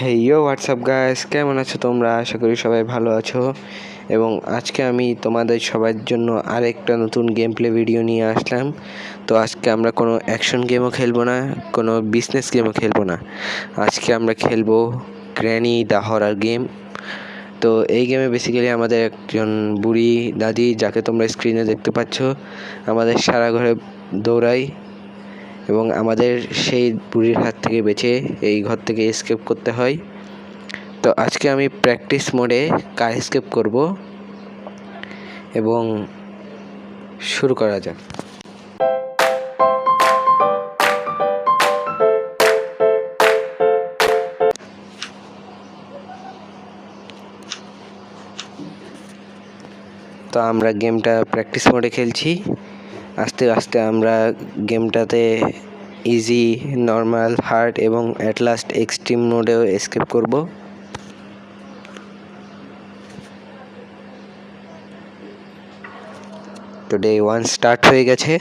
হেইয়ো WhatsApp guys, কেমন আছো তোমরা? আশা করি সবাই ভালো আছো। এবং আজকে আমি তোমাদের সবার জন্য আরেকটা নতুন গেম প্লে ভিডিও নিয়ে আসলাম। তো আজকে আমরা কোনো অ্যাকশন গেমও খেলবো না, কোনো বিজনেস গেমও খেলবো না। আজকে আমরা খেলবো গ্র্যানি দ্য হরর গেম। তো এই গেমে বেসিক্যালি আমাদের একজন বুড়ি দাদি, যাকে তোমরা স্ক্রিনে দেখতে পাচ্ছ, আমাদের সারা ঘরে দৌড়ায় এবং আমাদের সেই বুড়ির হাত থেকে বেঁচে এই ঘর থেকে এসকেপ করতে হয়। তো আজকে আমি প্র্যাকটিস মোডে কার এসকেপ করব এবং শুরু করা যাক। তো আমরা গেমটা প্র্যাকটিস মোডে খেলছি। আস্তে আস্তে আমরা গেমটাতে ইজি, নর্মাল, হার্ড এবং অ্যাট লাস্ট এক্সট্রিম মোডেও এসকেপ করব। তো ডে 1 স্টার্ট হয়ে গেছে।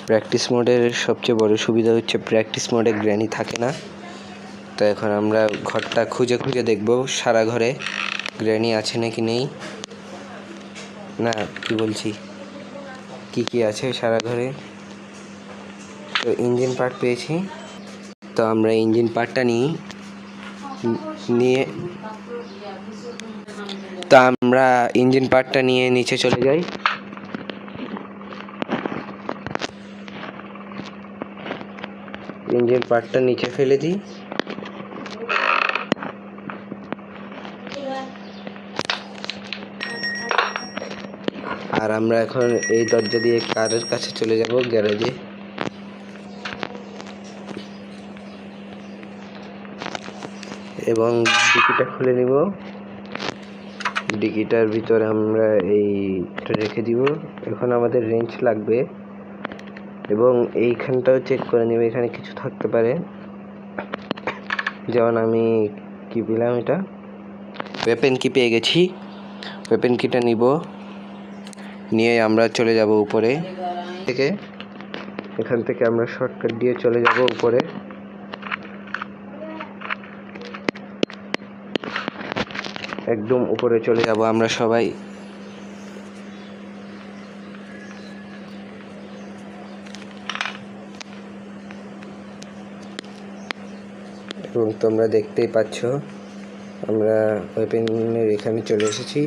প্র্যাকটিস মোডের সবচেয়ে বড় সুবিধা হচ্ছে প্র্যাকটিস মোডে গ্র্যানি থাকে না। তো এখন আমরা ঘরটা খুঁজে খুঁজে দেখব সারা ঘরে গ্র্যানি আছে নাকি নেই, না কি বলছি, কি আছে সারা ঘরে। তো ইঞ্জিন পার্ট পেয়েছি। তো আমরা ইঞ্জিন পার্টটা নিয়ে নিচে চলে যাই। ইঞ্জিন পার্টটা নিচে ফেলে দিই। আর আমরা এখন এই দরজা দিয়ে কারের কাছে চলে যাব, গ্যারেজে। এবং ডিকিটা খুলে নিব। ডিকিটার ভিতরে আমরা এইটা রেখে দিব। এখন আমাদের রেঞ্চ লাগবে এবং এইখানটাও চেক করে নেব, এখানে কিছু থাকতে পারে। যেমন আমি কি পেলাম, এটা ওয়েপেন কি পেয়ে গেছি। ওয়েপেন কিটা নিব, নিয়ে আমরা চলে যাব উপরে থেকে। এখান থেকে আমরা শর্টকাট দিয়ে চলে যাব উপরে। একদম উপরে চলে যাব আমরা সবাই। এবং তোমরা দেখতেই পাচ্ছ আমরা ওয়েপেনের এখানে চলে এসেছি।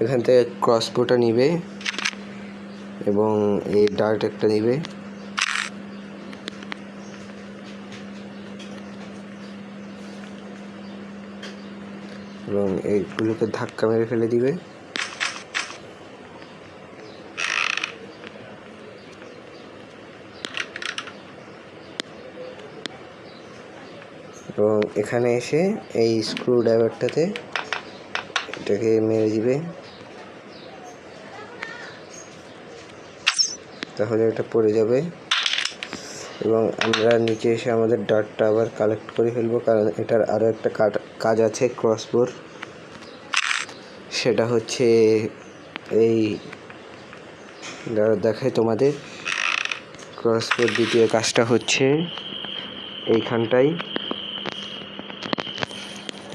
এখান থেকে ক্রসবোটা নিবে এবং এই ডার্ট একটা নিবে। এবং এইগুলোকে ধাক্কা মেরে ফেলে দিবে। এবং এখানে এসে এই স্ক্রু ড্রাইভারটাতে এটাকে মেরে দিবে, তাহলে এটা পড়ে যাবে। এবং আমরা নিচে এসে আমাদের ডার্টটা আবার কালেক্ট করে ফেলবো, কারণ এটার আরও একটা কাজ আছে ক্রসবোর। সেটা হচ্ছে এই দেখাই তোমাদের। ক্রসবোর দ্বিতীয় কাজটা হচ্ছে এইখানটাই,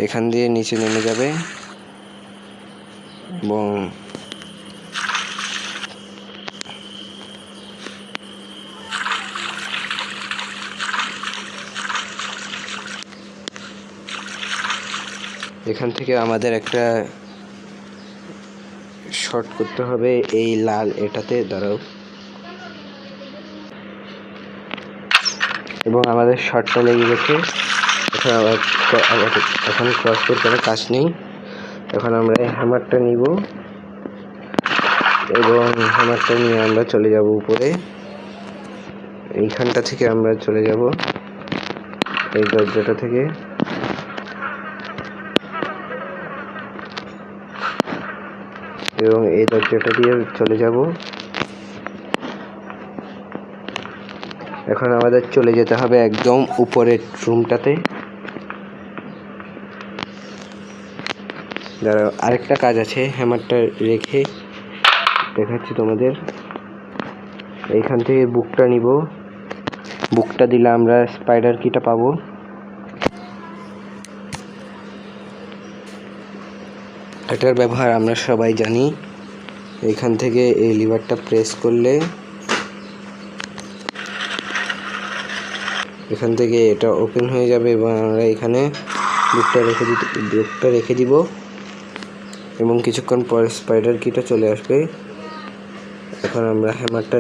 এখান দিয়ে নিচে নেমে যাবে এবং এখান থেকে আমাদের একটা শর্ট করতে হবে এই লাল এটাতে, দাঁড়াও। এবং আমাদের শর্টটা লেগে গেছে। এখন ক্রসবোর কোনো কাজ নেই। এখন আমরা হ্যামারটা নিব এবং হ্যামারটা নিয়ে আমরা চলে যাব উপরে। এইখানটা থেকে আমরা চলে যাব এই দরজাটা থেকে। এবং এই দরজাটা দিয়ে চলে যাব। এখন আমাদের চলে যেতে হবে একদম উপরের রুমটাতে। আরেকটা কাজ আছে, হ্যামারটা রেখে দেখাচ্ছি তোমাদের। এইখান থেকে বুকটা নিব, বুকটা দিলে আমরা স্পাইডার কিটা পাবো। এটার ব্যবহার আমরা সবাই জানি। এইখান থেকে এই লিভারটা প্রেস করলে এখান থেকে এটা ওপেন হয়ে যাবে এবং আমরা এখানে বুকটা রেখে দিব এবং কিছুক্ষণ পরে স্পাইডার কিটা চলে আসবে। এখন আমরা হ্যামারটা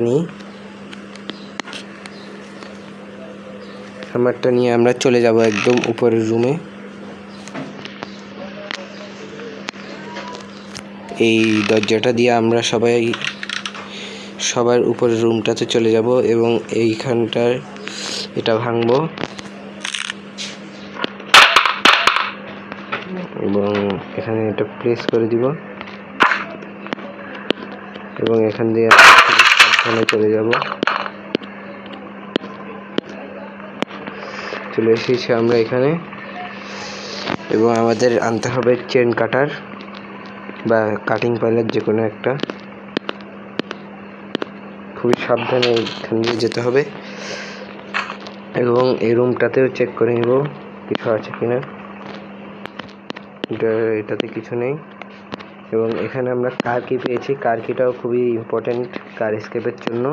নিয়ে আমরা চলে যাব একদম উপরের রুমে। এই দরজাটা দিয়ে আমরা সবার উপরের রুমটাতে চলে যাব এবং এইখানটার এটা ভাঙবো এবং এখানে এটা প্রেস করে দিব এবং এখান দিয়ে সাবধানে চলে যাব। চলে এসেছি আমরা এখানে এবং আমাদের আনতে হবে চেন কাটার বা কাটিং পাইলার, যে কোনো একটা। খুবই সাবধানে এখান দিয়ে যেতে হবে এবং এই রুমটাতেও চেক করে নেব কিছু আছে কিনা। এটাতে কিছু নেই এবং এখানে আমরা কার কি পেয়েছি। কার কিটাও খুবই ইম্পর্টেন্ট কার এসকেপের জন্য।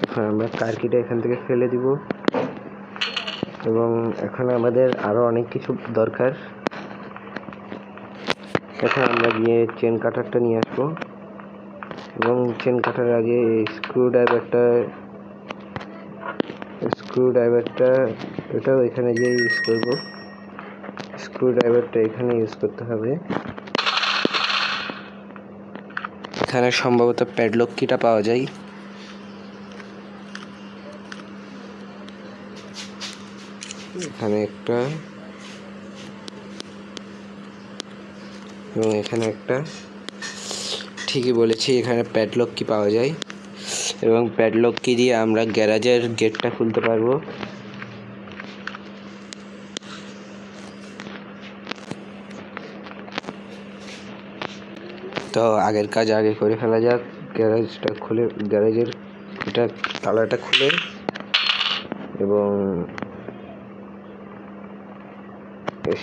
এখন আমরা কার কিটা এখান থেকে ফেলে দিব এবং এখন আমাদের আরও অনেক কিছু দরকার। এখন আমরা গিয়ে চেন কাটারটা নিয়ে আসবো এবং চেন কাটার আগে স্ক্রু ড্রাইভারটা এটাও এখানে গিয়ে ইউজ করব। স্ক্রু ড্রাইভারটা এখানে ইউজ করতে হবে। এখানে সম্ভবত প্যাডলক কিটা পাওয়া যায়। এখানে একটা এবং এখানে একটা। ঠিকই বলেছি, এখানে প্যাডলক কি পাওয়া যায় এবং প্যাডলক কি দিয়ে আমরা গ্যারাজের গেটটা খুলতে পারবো। তো আগের কাজ আগে করে ফেলা যাক। গ্যারেজের এটা তালাটা খুলে এবং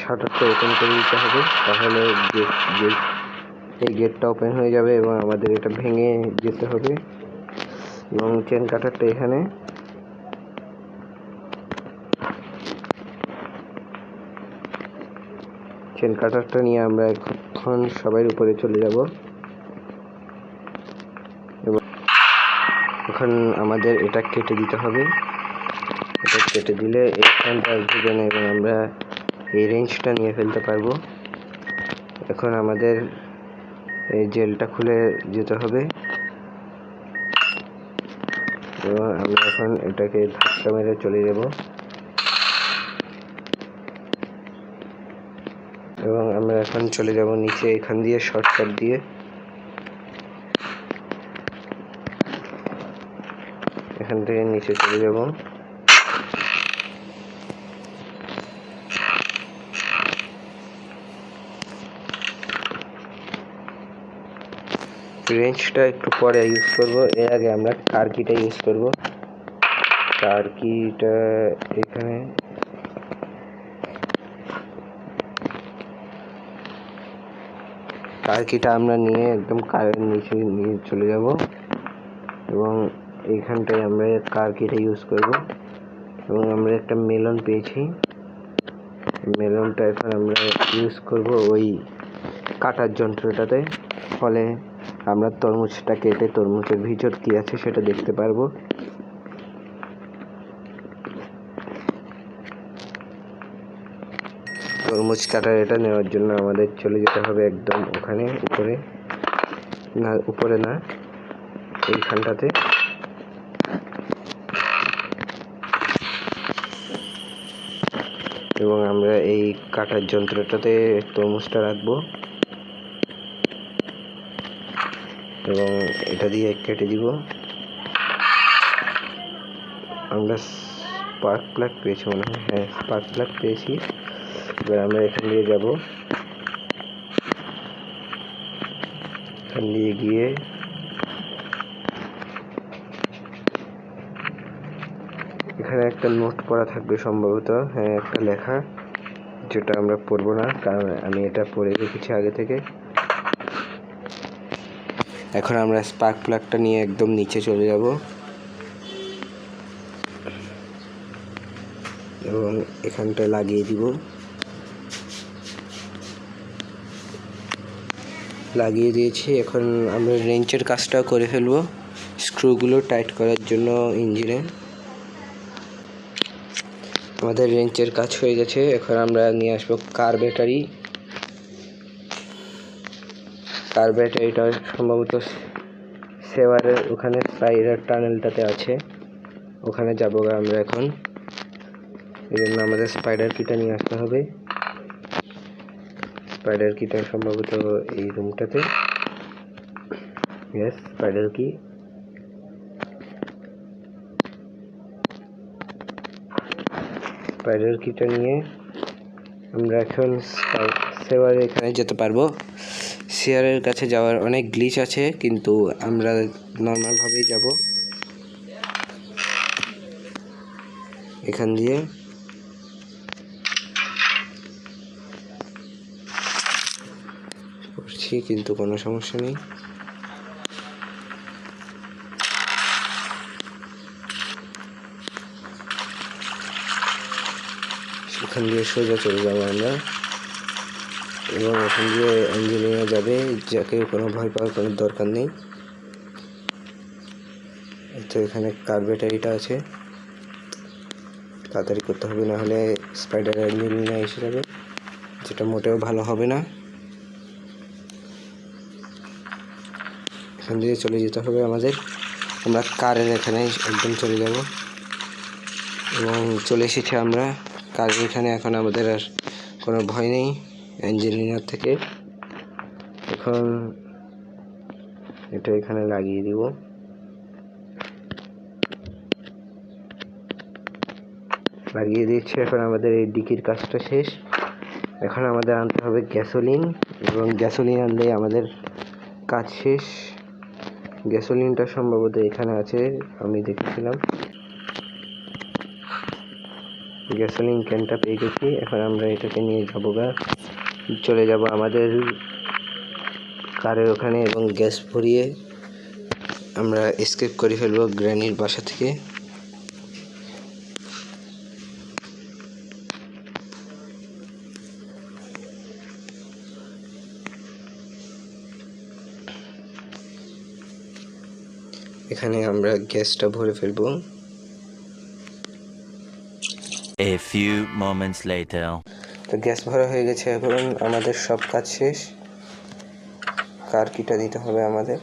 শাটারটা ওপেন করে দিতে হবে, তাহলে এই গেটটা ওপেন হয়ে যাবে এবং আমাদের এটা ভেঙে যেতে হবে। এবং চেন কাটারটা এখানে চেন কাটারটা নিয়ে আমরা এখন সবাই উপরে চলে যাব এবং এখন আমাদের এটা কেটে দিতে হবে। এটা কেটে দিলে এইখানটা ঢুকে নেয় এবং আমরা এই রেঞ্জটা নিয়ে ফেলতে পারবো। এখন আমাদের এই জেলটা খুলে যেতে হবে এবং আমরা এখন এটাকে ধাক্কা মেরে চলে যাব এবং আমরা এখন চলে যাব নিচে এখান দিয়ে শর্টকাট দিয়ে। এখান থেকে নিচে চলে যাব। রেঞ্জটা একটু পরে ইউজ করব, এর আগে আমরা কার কিটা ইউজ করব। কার কিটা এখানে কার কিটা আমরা নিয়ে একদম কারের নিচে নিয়ে চলে যাব এবং এইখানটায় আমরা কার কিটা ইউজ করব এবং আমরা একটা মেলন পেয়েছি। মেলনটা এখন আমরা ইউজ করব ওই কাটার যন্ত্রটাতে, ফলে আমরা তরমুজটা কেটে তরমুজের ভিতর কি আছে সেটা দেখতে পারবো। তরমুজ কাটার এটা নেওয়ার জন্য আমাদের চলে যেতে হবে একদম ওখানে উপরে না এইখানটাতে। এবং আমরা এই কাটার যন্ত্রটাতে তরমুজটা রাখবো এবং এটা দিয়ে কেটে দিব। আমরা স্পার্ক প্লাগ পেয়েছি মনে হয়, হ্যাঁ স্পার্ক প্লাগ পেয়েছি। এবার আমরা এখান দিয়ে যাব, এখান দিয়ে গিয়ে একটা নোট পড়া থাকবে সম্ভবত, হ্যাঁ একটা লেখা, যেটা আমরা পড়বো না কারণ আমি এটা পড়ে রেখেছি আগে থেকে। এখন আমরা স্পার্ক প্লাগটা নিয়ে একদম নিচে চলে যাব এবং এখানটা লাগিয়ে দিব। লাগিয়ে দিয়েছি। এখন আমরা রেঞ্চের কাজটা করে ফেলবো, স্ক্রুগুলো টাইট করার জন্য ইঞ্জিনে। আমাদের রেঞ্চের কাজ হয়ে গেছে। এখন আমরা নিয়ে আসবো কার্বেটারিটা সম্ভবত সেভারের ওখানে স্পাইডার টানেলটাতে আছে, ওখানে যাবো আমরা এখন। এই জন্য আমাদের স্পাইডার কিটা নিয়ে আসতে হবে। স্পাইডার কিটা সম্ভবত এই রুমটাতে। ইয়েস, স্পাইডার কি। স্পাইডার কিটা নিয়ে আমরা এখন সেভারে এখানে যেতে পারবো। শেয়ারের কাছে যাওয়ার অনেক গ্লিচ আছে, কিন্তু আমরা নর্মালভাবেই যাব এখান দিয়ে। করছি কিন্তু কোনো সমস্যা নেই। এখান দিয়ে সোজা চলে যাবো আমরা এবং এখান দিয়ে ইঞ্জিনিয়ার যাবে, যাকে কোনো ভয় পাওয়ার কোনো দরকার নেই। তো এখানে কার্বেটারিটা আছে, তাড়াতাড়ি করতে হবে, না হলে স্পাইডার ইঞ্জিনিয়ার এসে যাবে, যেটা মোটেও ভালো হবে না। এখান দিয়ে চলে যেতে হবে আমাদের। আমরা কারের এখানে একদম চলে যাব এবং চলে এসেছি আমরা কারের এখানে। এখন আমাদের আর কোনো ভয় নেই ইঞ্জিনিয়ার থেকে। এখন এটা এখানে লাগিয়ে দিব। লাগিয়ে দিচ্ছি। এখন আমাদের এই ডিকির কাজটা শেষ। এখন আমাদের আনতে হবে গ্যাসোলিন, এবং গ্যাসোলিন আনলেই আমাদের কাজ শেষ। গ্যাসোলিনটা সম্ভবত এখানে আছে, আমি দেখেছিলাম। গ্যাসোলিন ক্যানটা পেয়ে গেছি। এখন আমরা এটাকে নিয়ে চলে যাব আমাদের কারের ওখানে এবং গ্যাস ভরিয়ে আমরা এসকেপ করে ফেলবো গ্র্যানির বাসা থেকে। এখানে আমরা গ্যাসটা ভরে ফেলবো। A few moments later. তো গ্যাস ভরা হয়ে গেছে। এখন আমাদের সব কাজ শেষ। কার কিটা দিতে হবে আমাদের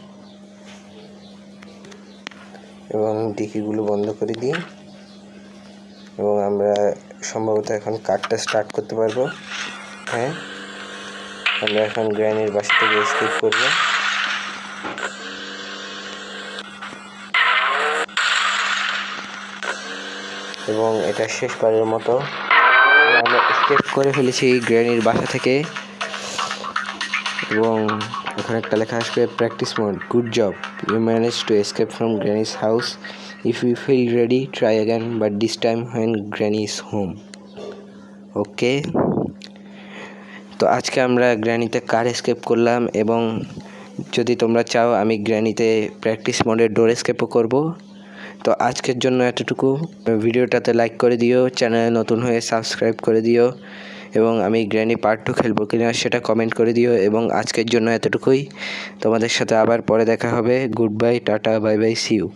এবং ডিকিগুলো বন্ধ করে দিই, এবং আমরা সম্ভবত এখন কারটা স্টার্ট করতে পারবো। হ্যাঁ, আমরা এখন গ্র্যানির বাসা থেকে এসকেপ করবো। এবং এটা শেষবারের মতো আমরা এসকেপ করে ফেলেছি গ্র্যানির বাসা থেকে। এবং ওখানে একটা লেখা আসবে, practice mode, good job, you manage to escape from granny's house. If you feel ready, try again, but this time when granny is home. Okay, তো আজকে আমরা গ্র্যানিতে কার এসকেপ করলাম, এবং যদি তোমরা চাও আমি গ্র্যানিতে প্র্যাকটিস মোডে ডোর এসকেপও করবো। তো আজকের জন্য এতটুকু। ভিডিওটাতে লাইক করে দিও, চ্যানেলে নতুন হয়ে সাবস্ক্রাইব করে দিও, এবং আমি গ্র্যানি পার্ট 2 খেলবো কিনা সেটা কমেন্ট করে দিও। এবং আজকের জন্য এতটুকুই। তোমাদের সাথে আবার পরে দেখা হবে। Good bye, tata, bye bye, see you.